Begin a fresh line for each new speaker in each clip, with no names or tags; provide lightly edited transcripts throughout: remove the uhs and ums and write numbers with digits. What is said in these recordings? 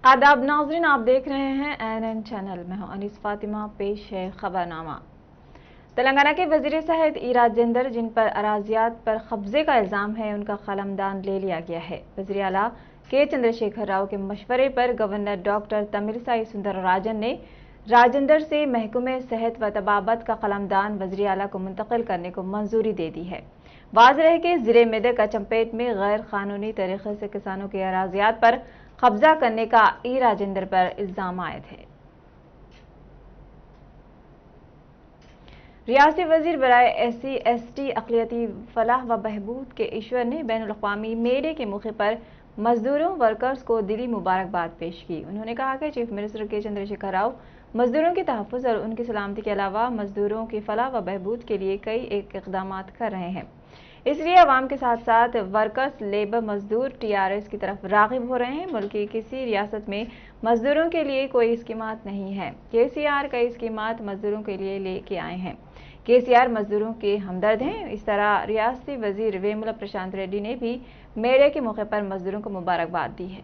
आदाब नाज़रीन, आप देख रहे हैं ANN चैनल। मैं हूं अनीस फातिमा। पेश है खबरनामा। तेलंगाना के वजीर सेहत ई राजेंद्र, जिन पर अराजियात पर कब्जे का इल्ज़ाम है, उनका कलमदान ले लिया गया है। वज़ीर आला के चंद्रशेखर राव के मशवरे पर गवर्नर डॉक्टर तमिलिसाई सुंदरराजन ने राजेंद्र से महकमे सेहत व तबाबत का कलमदान वज़ीर आला को मुंतकिल करने को मंजूरी दे दी है। वाज़ेह है कि ज़िले मेदक अचमपेट में गैर कानूनी तरीके से किसानों के अराजियात पर कब्जा करने का ई राजेंद्र पर इल्ज़ाम आयद है। रियासती वजीर बराए SC/ST अक़लियती फलाह व बहबूद के ईश्वर ने बैनुल-अक़वामी मेले के मौके पर मजदूरों वर्कर्स को दिली मुबारकबाद पेश की। उन्होंने कहा कि चीफ मिनिस्टर के चंद्रशेखर राव मजदूरों के तहफ़्फ़ुज़ और उनकी सलामती के अलावा मजदूरों की फलाह व बहबूद के लिए कई इक़दाम कर रहे हैं। इसलिए अवाम के साथ साथ वर्कर्स, लेबर, मजदूर TRS की तरफ राग़िब हो रहे हैं। मुल्क की किसी रियासत में मजदूरों के लिए कोई स्कीमात नहीं है। KCR कई स्कीमात मजदूरों के लिए लेके आए हैं। KCR मजदूरों के हमदर्द हैं। इस तरह रियासती वजीर वेमुला प्रशांत रेड्डी ने भी मेले के मौके पर मजदूरों को मुबारकबाद दी है।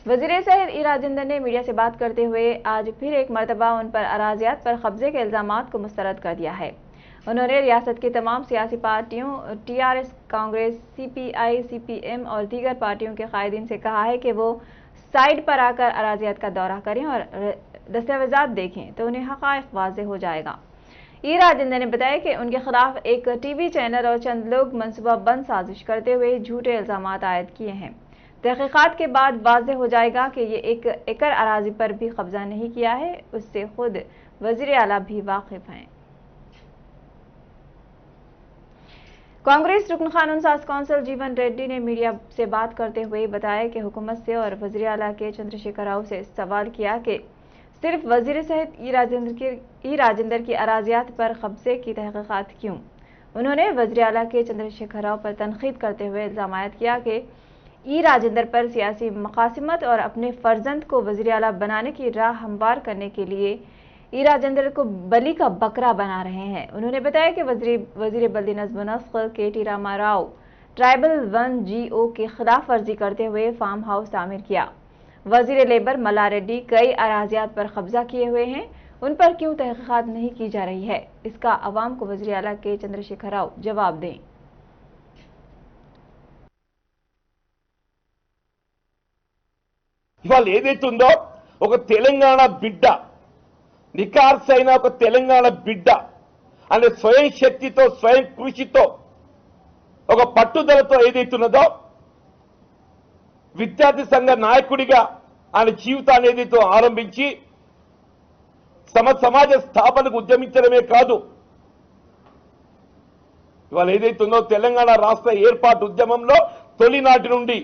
वजीर सेहत ई राजेंद्र ने मीडिया से बात करते हुए आज फिर एक मरतबा उन पर अराजियात पर कब्जे के इल्जामात को मुस्तरद कर दिया है। उन्होंने रियासत की तमाम सियासी पार्टियों TRS, कांग्रेस, CPI, CPM और दीगर पार्टियों के कायदीन से कहा है कि वो साइड पर आकर अराजियात का दौरा करें और दस्तावेजात देखें तो उन्हें हक़ाइक़ वाज़ेह हो जाएगा। ई राजेंद्र ने बताया कि उनके खिलाफ एक TV चैनल और चंद लोग मनसूबाबंद साजिश करते हुए झूठे इल्जामात आयद किए हैं। तहक़ीक़ात के बाद वाज़ेह हो जाएगा कि ये एक एकड़ अराजी पर भी कब्जा नहीं किया है। उससे खुद वज़ीर आला भी वाकिफ़ हैं। कांग्रेस रुकन कानून साज कौंसिल जीवन रेड्डी ने मीडिया से बात करते हुए बताया कि हुकूमत से और वज़ीर आला के चंद्रशेखर राव से सवाल किया कि सिर्फ वज़ीर सेहत ई राजेंद्र की अराजियात पर कब्जे की तहक़ीक़ात क्यों। उन्होंने वज़ीर आला के चंद्रशेखर राव पर तनक़ीद करते हुए इल्ज़ाम आयद किया कि ई राजेंद्र पर सियासी मक़ासिमत और अपने फर्जंद को वज़ीर आला बनाने की राह हमवार करने के लिए ई राजेंद्र को बली का बकरा बना रहे हैं। उन्होंने बताया कि वज़ीर बल्दी नज़्म व नस्क़ KT रामाराव ट्राइबल 1 GO की खिलाफ वर्जी करते हुए फार्म हाउस तामीर किया। वज़ीर लेबर मल्ला रेड्डी कई अराजियात पर कब्जा किए हुए हैं, उन पर क्यों तहक़ीक़ात नहीं की जा रही है, इसका अवाम को वज़ीर आला के चंद्रशेखर राव जवाब दें।
ఇవాళ ఏదైతుందో ఒక తెలంగాణ బిడ్డ, నికార్సైన ఒక తెలంగాణ బిడ్డ అనే స్వయం శక్తితో, స్వయం కృషితో, ఒక పట్టుదలతో ఏదైతున్నదో విద్యార్థి సంఘ నాయకుడిగా ఆయన జీవితాన్ని ఏదైతే ఆరంభించి సమాజ స్థాపనకు ఉద్యమించడమే కాదు, ఇవాళ ఏదైతుందో తెలంగాణ రాష్ట్ర ఏర్పాటు ఉద్యమంలో తొలినాటి నుండి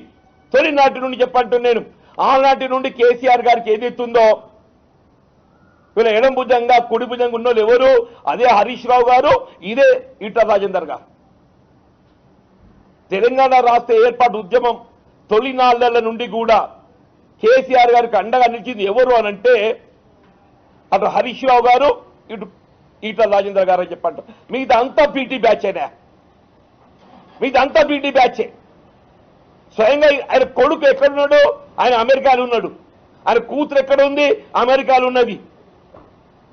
చెప్పంటూ నేను ఆనాటి నుండి KCR గారికి ఏదైతుందో వీళ్ళ ఎడం భుజంగా కుడి భుజంగా ఉన్నోళ్ళు ఎవరు? అదే హరీష్ రావు గారు, ఇదే ఈటల రాజేందర్ గారు. తెలంగాణ రాష్ట్ర ఏర్పాటు ఉద్యమం తొలినాళ్ల నుండి కూడా KCR గారికి అండగా నిలిచింది ఎవరు అనంటే అటు హరీష్ రావు గారు, ఇటు ఈటల రాజేందర్ గారు అని చెప్పంట. మీదంతా PT బ్యాచ్ అయినా, మీదంతా PT బ్యాచే. స్వయంగా ఆయన కొడుకు ఎక్కడున్నాడు? ఆయన అమెరికాలో ఉన్నాడు. ఆయన కూతురు ఎక్కడ ఉంది? అమెరికాలో ఉన్నది.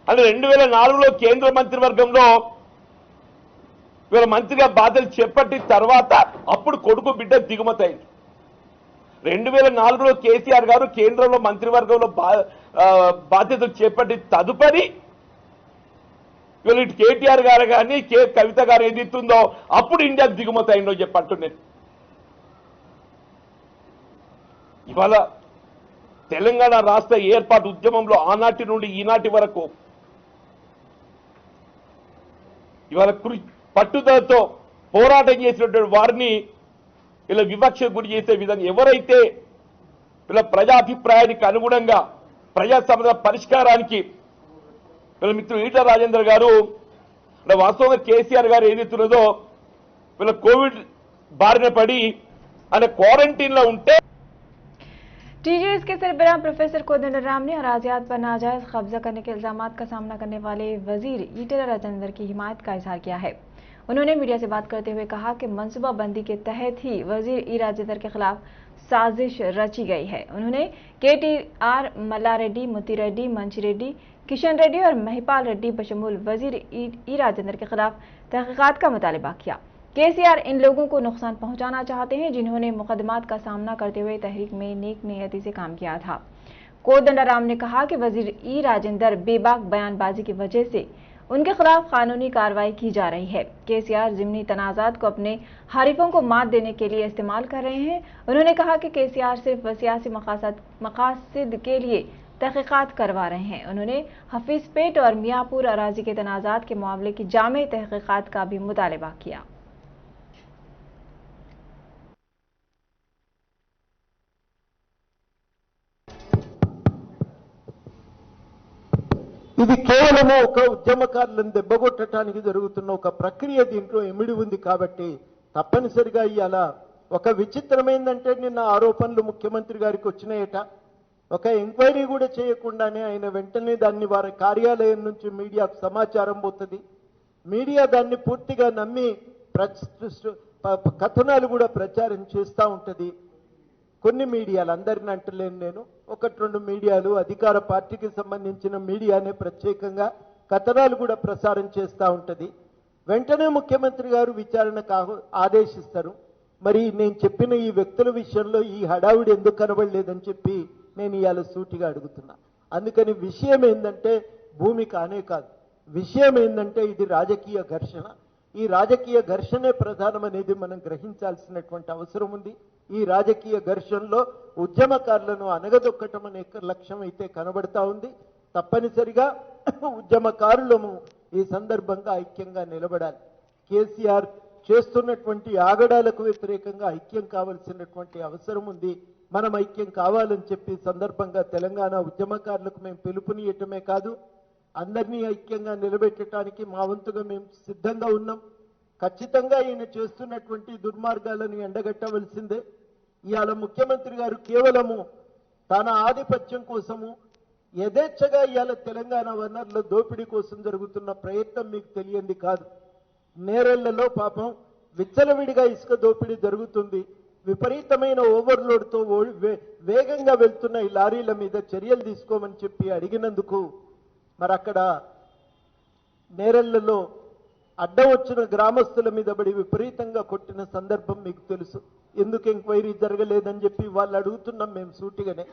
అని 2004లో కేంద్ర మంత్రివర్గంలో వీళ్ళ మంత్రిగా బాధ్యతలు చేపట్టిన తర్వాత అప్పుడు కొడుకు బిడ్డ దిగుమతి అయింది. 2004లో KCR గారు కేంద్రంలో మంత్రివర్గంలో బాధ్యతలు చేపట్టిన తదుపరి వీళ్ళు KTR గారు కానీ కవిత గారు ఏదైతుందో అప్పుడు ఇండియాకు దిగుమతి అయిందో చెప్పంటున్నాను. ఇవాళ తెలంగాణ రాష్ట్ర ఏర్పాటు ఉద్యమంలో ఆనాటి నుండి ఈనాటి వరకు ఇవాళ పట్టుదలతో పోరాటం చేసినటువంటి వారిని ఇలా వివక్షకు గురి చేసే విధంగా ఎవరైతే ఇలా ప్రజాభిప్రాయానికి అనుగుణంగా ప్రజా సమస్యల పరిష్కారానికి వీళ్ళ మిత్రుడు ఈటల రాజేందర్ గారు వాస్తవంగా KCR గారు ఏదైతున్నదో వీళ్ళ కోవిడ్ బారిన పడి ఆయన క్వారంటైన్ లో ఉంటే
TJS के सरबराह प्रोफेसर कोदंडराम ने अराजियात पर नाजायज कब्जा करने के इल्जामात का सामना करने वाले वजीर ईटला राजेंद्र की हिमायत का इजहार किया है। उन्होंने मीडिया से बात करते हुए कहा कि मनसूबाबंदी के तहत ही वजीर ई राजेंद्र के खिलाफ साजिश रची गई है। उन्होंने KTR मल्लारेड्डी, मुत्तिरेड्डी, मंचिरेड्डी, किशन रेड्डी और महिपाल रेड्डी बशमूल वजीर ई राजेंद्र के खिलाफ तहकीकात का मुतालबा किया। KCR इन लोगों को नुकसान पहुंचाना चाहते हैं जिन्होंने मुकदमात का सामना करते हुए तहरीक में नेक नियति से काम किया था। कोदंडाराम ने कहा कि वजीर ई राजेंद्र बेबाक बयानबाजी की वजह से उनके खिलाफ कानूनी कार्रवाई की जा रही है। KCR जिमनी तनाजात को अपने हरीफों को मात देने के लिए इस्तेमाल कर रहे हैं। उन्होंने कहा कि KCR सिर्फ सियासी मकासद के लिए तहकीकात करवा रहे हैं। उन्होंने हफीजपेट और मियाँपुर अराजी के तनाजात के मामले की जामे तहकीकात का भी मुतालबा किया।
ఇది కేవలము ఒక ఉద్యమకారులను దెబ్బగొట్టడానికి జరుగుతున్న ఒక ప్రక్రియ దీంట్లో ఇమిడి ఉంది కాబట్టి తప్పనిసరిగా ఇవాళ ఒక విచిత్రమైందంటే నిన్న ఆరోపణలు ముఖ్యమంత్రి గారికి వచ్చినాయట. ఒక ఎంక్వైరీ కూడా చేయకుండానే ఆయన వెంటనే దాన్ని వారి కార్యాలయం నుంచి మీడియాకు సమాచారం పోతుంది. మీడియా దాన్ని పూర్తిగా నమ్మి కథనాలు కూడా ప్రచారం చేస్తూ ఉంటుంది. కొన్ని మీడియాలు అందరిని అంటలేను నేను, ఒకటి రెండు మీడియాలు అధికార పార్టీకి సంబంధించిన మీడియానే ప్రత్యేకంగా కథనాలు కూడా ప్రసారం చేస్తూ ఉంటుంది. వెంటనే ముఖ్యమంత్రి గారు విచారణకు ఆదేశిస్తారు. మరి నేను చెప్పిన ఈ వ్యక్తుల విషయంలో ఈ హడావుడి ఎందుకు కనబడలేదని చెప్పి నేను ఇవాళ సూటిగా అడుగుతున్నా. అందుకని విషయం ఏంటంటే భూమి కానే కాదు, విషయం ఏంటంటే ఇది రాజకీయ ఘర్షణ. ఈ రాజకీయ ఘర్షణే ప్రధానమనేది మనం గ్రహించాల్సినటువంటి అవసరం ఉంది. ఈ రాజకీయ ఘర్షణలో ఉద్యమకారులను అనగదొక్కటం అనే లక్ష్యం అయితే కనబడతా ఉంది. తప్పనిసరిగా ఉద్యమకారులము ఈ సందర్భంగా ఐక్యంగా నిలబడాలి. కేసీఆర్ చేస్తున్నటువంటి ఆగడాలకు వ్యతిరేకంగా ఐక్యం కావాల్సినటువంటి అవసరం ఉంది. మనం ఐక్యం కావాలని చెప్పి సందర్భంగా తెలంగాణ ఉద్యమకారులకు మేము పిలుపునియటమే కాదు, అందరినీ ఐక్యంగా నిలబెట్టడానికి మా వంతుగా మేము సిద్ధంగా ఉన్నాం. ఖచ్చితంగా ఈయన చేస్తున్నటువంటి దుర్మార్గాలను ఎండగట్టవలసిందే. ఇవాళ ముఖ్యమంత్రి గారు కేవలము తన ఆధిపత్యం కోసము యథేచ్ఛగా ఇవాళ తెలంగాణ వనరుల దోపిడీ కోసం జరుగుతున్న ప్రయత్నం మీకు తెలియంది కాదు. నేరెళ్లలో పాపం విచ్చలవిడిగా ఇసుక దోపిడీ జరుగుతుంది. విపరీతమైన ఓవర్లోడ్తో వేగంగా వెళ్తున్న ఈ లారీల మీద చర్యలు తీసుకోమని చెప్పి అడిగినందుకు మరి అక్కడ నేరెళ్లలో అడ్డం వచ్చిన గ్రామస్తుల మీద బడి విపరీతంగా కొట్టిన సందర్భం మీకు తెలుసు. ఎందుకు ఎంక్వైరీ జరగలేదని చెప్పి వాళ్ళు అడుగుతున్నాం మేము సూటిగానే.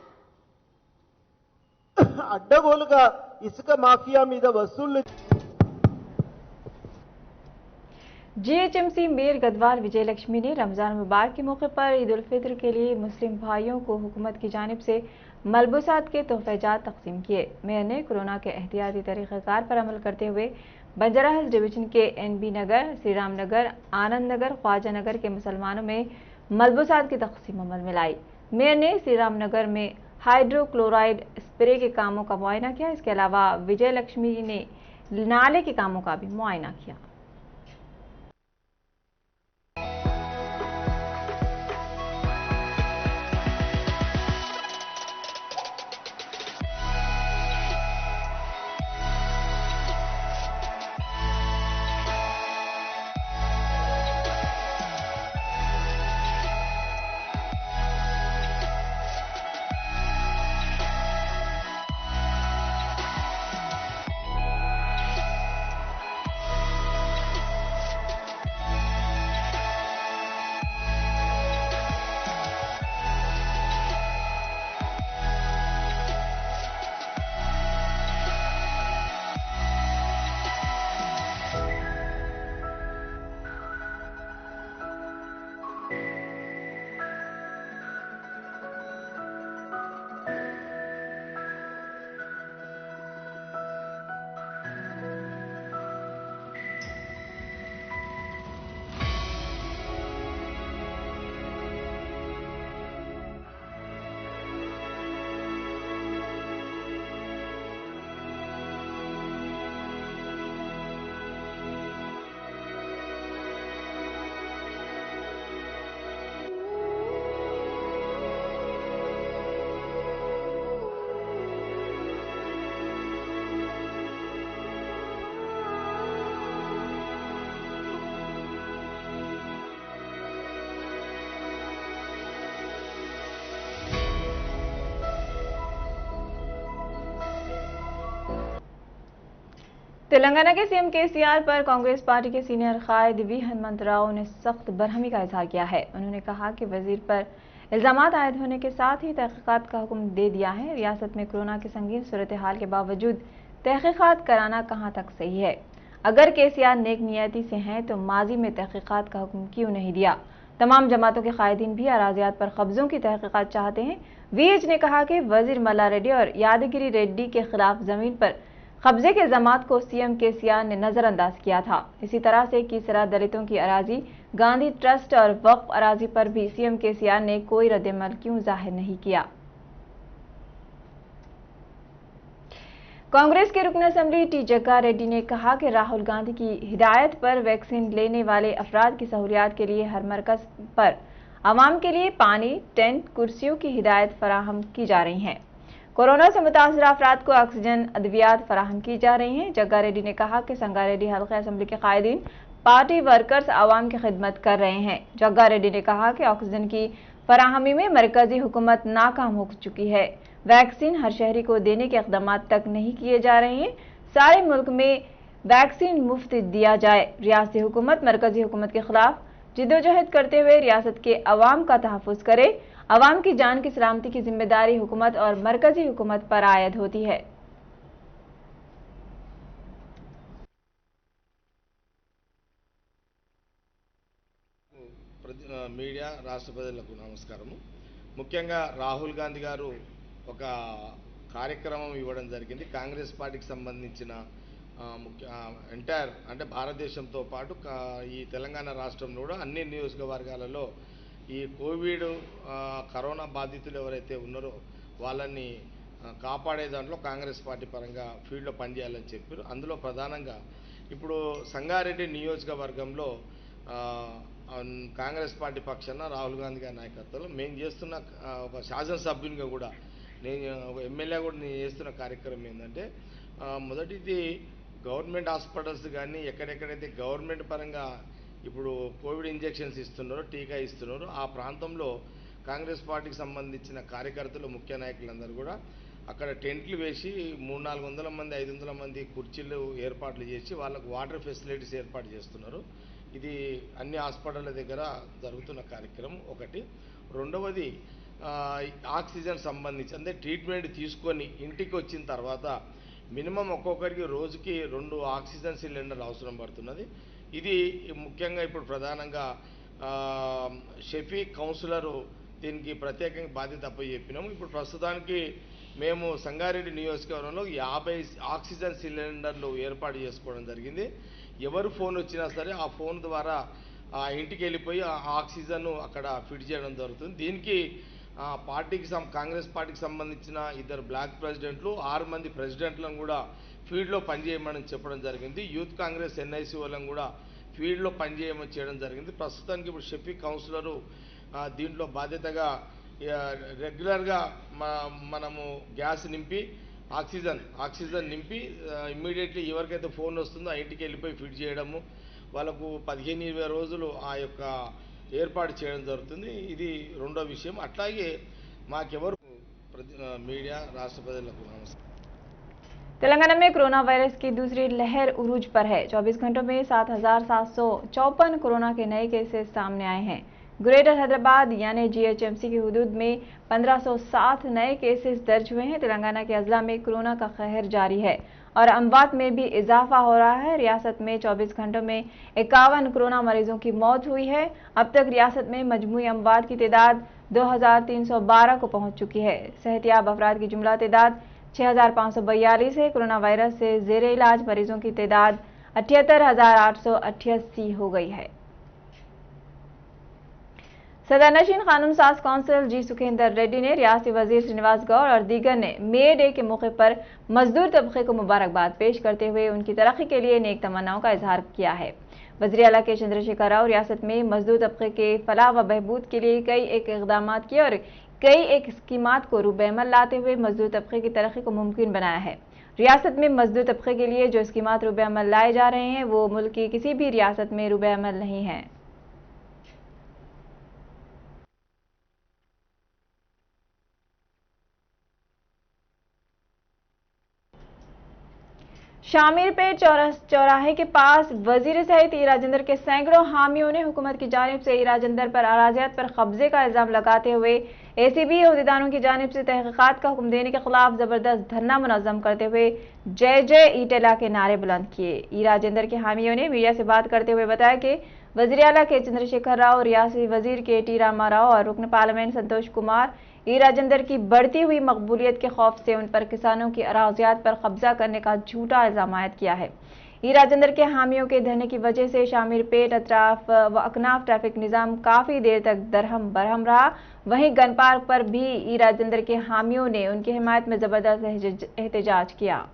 అడ్డగోలుగా ఇసుక మాఫియా మీద వసూళ్లు.
GHMC मेयर गदवाल विजय लक्ष्मी ने रमजान मुबारक के मौके पर ईद उल फित्र के लिए मुस्लिम भाइयों को हुकूमत की जानिब से मलबूसात के तोहफेजात तकसीम किए। मेयर ने कोरोना के एहतियाती तरीक़ाकार पर अमल करते हुए बंजारा हिल्स डिवीजन के NB नगर, श्री राम नगर, आनंद नगर, ख्वाजा नगर के मुसलमानों में मलबूसात की तकसीम अमल में लाई। मेयर ने श्री राम नगर में हाइड्रोक्लोराइड स्प्रे के कामों का मुआयना किया। इसके अलावा विजय लक्ष्मी ने नाले के कामों का भी मुआयना किया। तेलंगाना के सीएम केसीआर पर कांग्रेस पार्टी के सीनियर कायद वी हनुमंत राव ने सख्त बरहमी का इजहार किया है। उन्होंने कहा कि वजीर पर इल्जामात आयद होने के साथ ही तहकीकात का हुक्म दे दिया है। रियासत में कोरोना की संगीन सूरत हाल के बावजूद तहकीकात कराना कहां तक सही है? अगर केसीआर नेक नियति से हैं तो माजी में तहकीकात का हुक्म क्यों नहीं दिया? तमाम जमातों के कायदीन भी अराजियात पर कब्जों की तहकीकात चाहते हैं। वीएच ने कहा कि वजीर मल्ला रेड्डी और यादगिरी रेड्डी के खिलाफ जमीन पर कब्जे के इल्जामात को सीएम केसीआर ने नजरअंदाज किया था। इसी तरह से कीसरा दलितों की अराजी, गांधी ट्रस्ट और वक्फ अराजी पर भी सीएम केसीआर ने कोई रद्दअमल क्यों जाहिर नहीं किया? कांग्रेस के रुकन असेंबली टी जग्गा रेड्डी ने कहा कि राहुल गांधी की हिदायत पर वैक्सीन लेने वाले अफराद की सहूलियात के लिए हर मरकज पर आवाम के लिए पानी, टेंट, कुर्सियों की हिदायत फराहम की जा रही है। कोरोना से मुतासर अफराद को ऑक्सीजन अद्वियात फराहम की जा रही हैं। जग्गा रेड्डी ने कहा कि संगारेड्डी हल्का असेंबली के कायदीन, पार्टी वर्कर्स आवाम की खिदमत कर रहे हैं। जग्गा रेड्डी ने कहा कि ऑक्सीजन की फराहमी में मरकजी हुकूमत नाकाम हो चुकी है। वैक्सीन हर शहरी को देने के इकदाम तक नहीं किए जा रहे हैं। सारे मुल्क में वैक्सीन मुफ्त दिया जाए। रियासती हुकूमत मरकजी हुकूमत के खिलाफ जिद्दोजहद करते हुए रियासत के अवाम का तहफ़्फ़ुज़ करे। अवाम की जान की सलामती की जिम्मेदारी हुकूमत और मरकजी हुकूमत पर आयद होती है।
మీడియా రాష్ట్ర ప్రజలకు నమస్కారము. ముఖ్యంగా రాహుల్ గాంధీ గారు ఒక కార్యక్రమం ఇవ్వడం జరిగింది. కాంగ్రెస్ పార్టీకి సంబంధించిన ఎంటైర్ అంటే భారతదేశంతో పాటు ఈ తెలంగాణ రాష్ట్రంలో కూడా అన్ని నియోజకవర్గాలలో ఈ కోవిడ్ కరోనా బాధితులు ఎవరైతే ఉన్నారో వాళ్ళని కాపాడే దాంట్లో కాంగ్రెస్ పార్టీ పరంగా ఫీల్డ్లో పనిచేయాలని చెప్పారు. అందులో ప్రధానంగా ఇప్పుడు సంగారెడ్డి నియోజకవర్గంలో కాంగ్రెస్ పార్టీ పక్షాన రాహుల్ గాంధీ గారి నాయకత్వంలో మేము చేస్తున్న ఒక శాసనసభ్యునిగా కూడా నేను ఒక ఎమ్మెల్యే కూడా నేను చేస్తున్న కార్యక్రమం ఏంటంటే మొదటిది గవర్నమెంట్ హాస్పిటల్స్ కానీ ఎక్కడెక్కడైతే గవర్నమెంట్ పరంగా ఇప్పుడు కోవిడ్ ఇంజెక్షన్స్ ఇస్తున్నారో, టీకా ఇస్తున్నారో ఆ ప్రాంతంలో కాంగ్రెస్ పార్టీకి సంబంధించిన కార్యకర్తలు, ముఖ్య నాయకులందరూ కూడా అక్కడ టెంట్లు వేసి 300-400 మంది 500 మంది కుర్చీలు ఏర్పాట్లు చేసి వాళ్ళకు వాటర్ ఫెసిలిటీస్ ఏర్పాటు చేస్తున్నారు. ఇది అన్ని హాస్పిటళ్ళ దగ్గర జరుగుతున్న కార్యక్రమం ఒకటి. రెండవది ఆక్సిజన్ సంబంధించి అంటే ట్రీట్మెంట్ తీసుకొని ఇంటికి వచ్చిన తర్వాత మినిమం ఒక్కొక్కరికి రోజుకి 2 ఆక్సిజన్ సిలిండర్లు అవసరం పడుతున్నది. ఇది ముఖ్యంగా ఇప్పుడు ప్రధానంగా షఫీక్ కౌన్సిలరు దీనికి ప్రత్యేకంగా బాధ్యత అప్పచెప్పినాము. ఇప్పుడు ప్రస్తుతానికి మేము సంగారెడ్డి నియోజకవర్గంలో 50 ఆక్సిజన్ సిలిండర్లు ఏర్పాటు చేసుకోవడం జరిగింది. ఎవరు ఫోన్ వచ్చినా సరే ఆ ఫోన్ ద్వారా ఆ ఇంటికి వెళ్ళిపోయి ఆ ఆక్సిజన్ అక్కడ ఫిట్ చేయడం జరుగుతుంది. దీనికి కాంగ్రెస్ పార్టీకి సంబంధించిన 2 బ్లాక్ ప్రెసిడెంట్లు, 6 మంది ప్రెసిడెంట్లను కూడా ఫీల్డ్లో పనిచేయమని చెప్పడం జరిగింది. యూత్ కాంగ్రెస్ ఎన్ఐసి వాళ్ళని కూడా ఫీల్డ్లో పనిచేయమని చేయడం జరిగింది. ప్రస్తుతానికి ఇప్పుడు షఫీక్ కౌన్సిలరు దీంట్లో బాధ్యతగా రెగ్యులర్గా మనము గ్యాస్ నింపి ఆక్సిజన్ నింపి ఇమ్మీడియట్లీ ఎవరికైతే ఫోన్ వస్తుందో ఆ ఇంటికి వెళ్ళిపోయి ఫిట్ చేయడము, వాళ్ళకు 15-20 రోజులు ఆ యొక్క ఏర్పాటు చేయడం జరుగుతుంది. ఇది రెండో విషయం. అట్లాగే మాకెవరు మీడియా రాష్ట్ర ప్రజలకు నమస్కారం.
तेलंगाना में कोरोना वायरस की दूसरी लहर उरूज पर है। 24 घंटों में 7,754 कोरोना के नए केसेस सामने आए हैं। ग्रेटर हैदराबाद यानी जीएचएमसी की हदूद में 1507 नए केसेस दर्ज हुए हैं। तेलंगाना के अजला में कोरोना का कहर जारी है और अमवात में भी इजाफा हो रहा है। रियासत में 24 घंटों में 51 कोरोना मरीजों की मौत हुई है। अब तक रियासत में मजमूई अमवात की तादाद 2312 को पहुंच चुकी है। सेहतियाब अफराद की जुमला तादाद 6542 है। कोरोना वायरस से जेरे इलाज मरीजों की तादाद 78,888 हो गई है। सदरनशीन कानून साज कौंसिल जी सुखेंदर रेड्डी ने रियासती वजीर श्रीनिवास गौड़ और दीगर ने मे डे के मौके पर मजदूर तबके को मुबारकबाद पेश करते हुए उनकी तरक्की के लिए नेक तमन्नाओं का इजहार किया है। वज़ीर आला के चंद्रशेखर राव रियासत में मजदूर तबके के फलाह व बहबूद के लिए कई एक इक़दामात किए और कई एक स्कीमात को रूबेअमल लाते हुए मजदूर तबके की तरक्की को मुमकिन बनाया है। रियासत में मजदूर तबके के लिए जो स्कीमात रूबेअमल लाए जा रहे हैं वो मुल्क की किसी भी रियासत में रूबेअमल नहीं है। शामिरपेट चौराहे के पास वजीर सहित ई राजेंद्र के सैकड़ों हामियों ने हुकूमत की जानिब से ई राजेंद्र पर अराजियात पर कब्जे का इल्जाम लगाते हुए एसीबी अहदेदारों की जानिब से तहकीकात का हुक्म देने के खिलाफ जबरदस्त धरना मुनज़्ज़म करते हुए जय जय ईटेला के नारे बुलंद किए। ई राजेंद्र के हामियों ने मीडिया से बात करते हुए बताया कि वज़ीर आला के चंद्रशेखर राव, रियासती वजीर के टी रामा राव और रुकन पार्लियामेंट संतोष कुमार ई राजेंद्र की बढ़ती हुई मकबूलियत के खौफ से उन पर किसानों की अराजियात पर कब्जा करने का झूठा इल्जाम आयद किया है। ई राजेंद्र के हामियों के धरने की वजह से शामिरपेट अतराफ व अकनाफ ट्रैफिक निज़ाम काफ़ी देर तक दरहम बरहम रहा। वहीं गन पार्क पर भी ई राजेंद्र के हामियों ने उनकी हिमायत में जबरदस्त एहतजाज किया।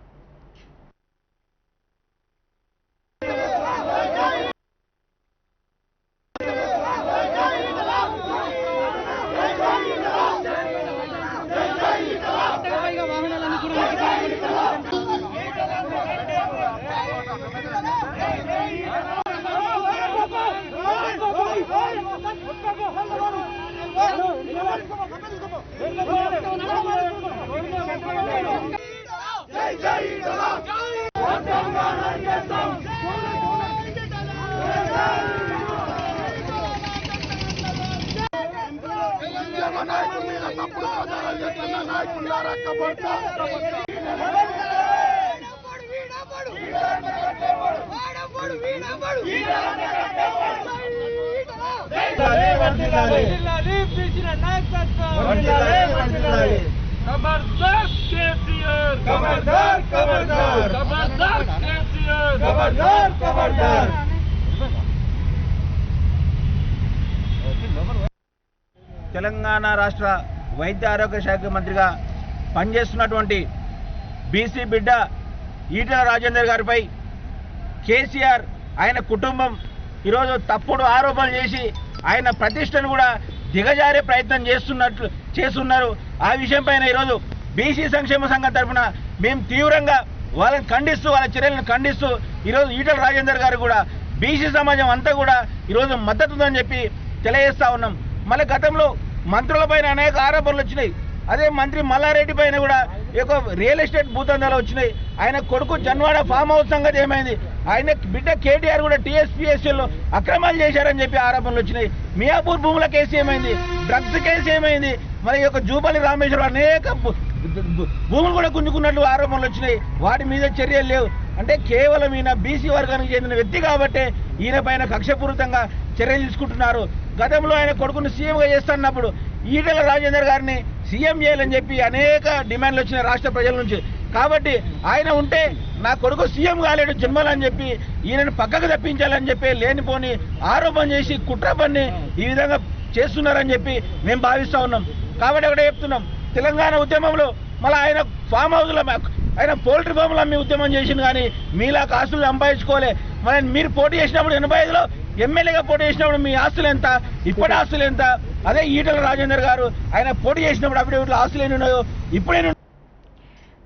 తెలంగాణ రాష్ట్ర వైద్య ఆరోగ్య శాఖ మంత్రిగా పనిచేస్తున్నటువంటి బీసీ బిడ్డ ఈటెల రాజేందర్ గారిపై కేసీఆర్ ఆయన కుటుంబం ఈరోజు తప్పుడు ఆరోపణలు చేసి ఆయన ప్రతిష్టను కూడా దిగజారే ప్రయత్నం చేస్తున్నారు। ఆ విషయంపైన ఈరోజు బీసీ సంక్షేమ సంఘం తరఫున మేము తీవ్రంగా వాళ్ళని ఖండిస్తూ, వాళ్ళ చర్యలను ఖండిస్తూ ఈరోజు ఈటెల రాజేందర్ గారు కూడా బీసీ సమాజం అంతా కూడా ఈరోజు మద్దతు ఉందని చెప్పి తెలియజేస్తా ఉన్నాం। మళ్ళీ గతంలో మంత్రులపైన అనేక ఆరోపణలు వచ్చినాయి। అదే మంత్రి మల్లారెడ్డి పైన కూడా ఒక రియల్ ఎస్టేట్ భూతందాలు వచ్చినాయి। ఆయన కొడుకు జన్వాడ ఫామ్ హౌస్ సంగతి ఏమైంది? ఆయన బిడ్డ కేటీఆర్ కూడా టీఎస్పీఎస్సీలో అక్రమాలు చేశారని చెప్పి ఆరోపణలు వచ్చినాయి। మియాపూర్ భూముల కేసు ఏమైంది? డ్రగ్స్ కేసు ఏమైంది? మరి యొక్క జూపల్లి రామేశ్వరం అనేక భూములు కూడా గుంజుకున్నట్లు ఆరోపణలు వచ్చినాయి। వాటి మీద చర్యలు లేవు। అంటే కేవలం ఈయన బీసీ వర్గానికి చెందిన వ్యక్తి కాబట్టే ఈయన పైన కక్షపూరితంగా చర్యలు తీసుకుంటున్నారు। గతంలో ఆయన కొడుకును సీఎంగా చేస్తున్నప్పుడు ఈటెల రాజేందర్ గారిని సీఎం చేయాలని చెప్పి అనేక డిమాండ్లు వచ్చినాయి రాష్ట్ర ప్రజల నుంచి। కాబట్టి ఆయన ఉంటే నా కొడుకు సీఎం కాలేడు జన్మలని చెప్పి ఈయనను పక్కకు తప్పించాలని చెప్పి లేనిపోని ఆరోపణ చేసి కుట్ర పన్ని ఈ విధంగా చేస్తున్నారని చెప్పి మేము భావిస్తూ ఉన్నాం। కాబట్టి ఒకటే చెప్తున్నాం, తెలంగాణ ఉద్యమంలో మళ్ళీ ఆయన ఫామ్ హౌస్లో ఆయన పోల్ట్రీ ఫామ్లో మీ ఉద్యమం చేసింది, కానీ మీలా ఆస్తులు సంపాదించుకోలే। మరి మీరు పోటీ చేసినప్పుడు 85లో ఎమ్మెల్యేగా పోటీ చేసినప్పుడు మీ ఆస్తులు ఎంత, ఇప్పటి ఆస్తులు ఎంత? అదే ఈటెల రాజేందర్ గారు ఆయన పోటీ చేసినప్పుడు అప్పుడు ఆస్తులు ఎన్ని ఉన్నాయో ఇప్పుడే।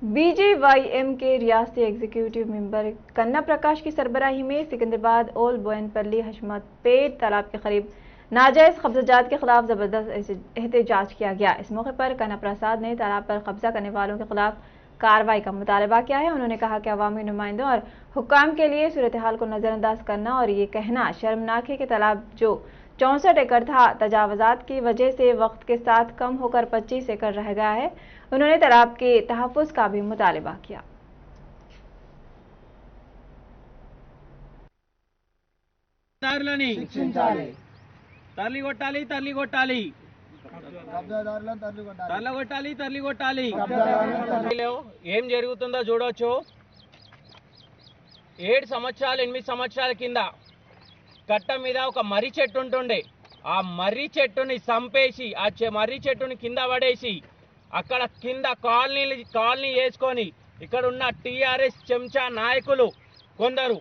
बीजेवाईएम के रियासती एग्जीक्यूटिव मेंबर कन्ना प्रकाश की सरबराही में सिकंदराबाद ओल बोयनपल्ली हशमतपेट तालाब के करीब नाजायज कब्जात के खिलाफ जबरदस्त एहतजाज किया गया। इस मौके पर कन्ना प्रसाद ने तालाब पर कब्जा करने वालों के खिलाफ कार्रवाई का मुतालबा किया है। उन्होंने कहा कि अवामी नुमाइंदों और हुक्काम के लिए सूरत हाल को नजरअंदाज करना और ये कहना शर्मनाक है कि तालाब जो 64 एकड़ था तजावजात की वजह से वक्त के साथ कम होकर 25 एकड़ रह गया है। उन्होंने तालाब के तहफ़्फ़ुज़ का भी मुतालबा किया।
తరలి కొట్టాలి ఏం జరుగుతుందో చూడొచ్చు। 7 సంవత్సరాలు 8 సంవత్సరాల కింద కట్ట మీద ఒక మర్రి చెట్టు ఉంటుండే। ఆ మర్రి చెట్టుని చంపేసి ఆ మర్రి చెట్టుని కింద పడేసి అక్కడ కింద కాలనీ వేసుకొని ఇక్కడ ఉన్న టీఆర్ఎస్ చెంచా నాయకులు కొందరు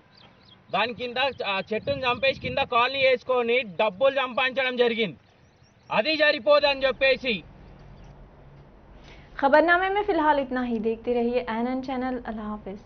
దాని కింద ఆ చెట్టుని చంపేసి కింద కాలనీ వేసుకొని డబ్బులు సంపాదించడం జరిగింది। అది జరిపోదని చెప్పేసి
खबरनामे में फिलहाल इतना ही। देखते रहिए एनएन चैनल। अल्लाह हाफिज।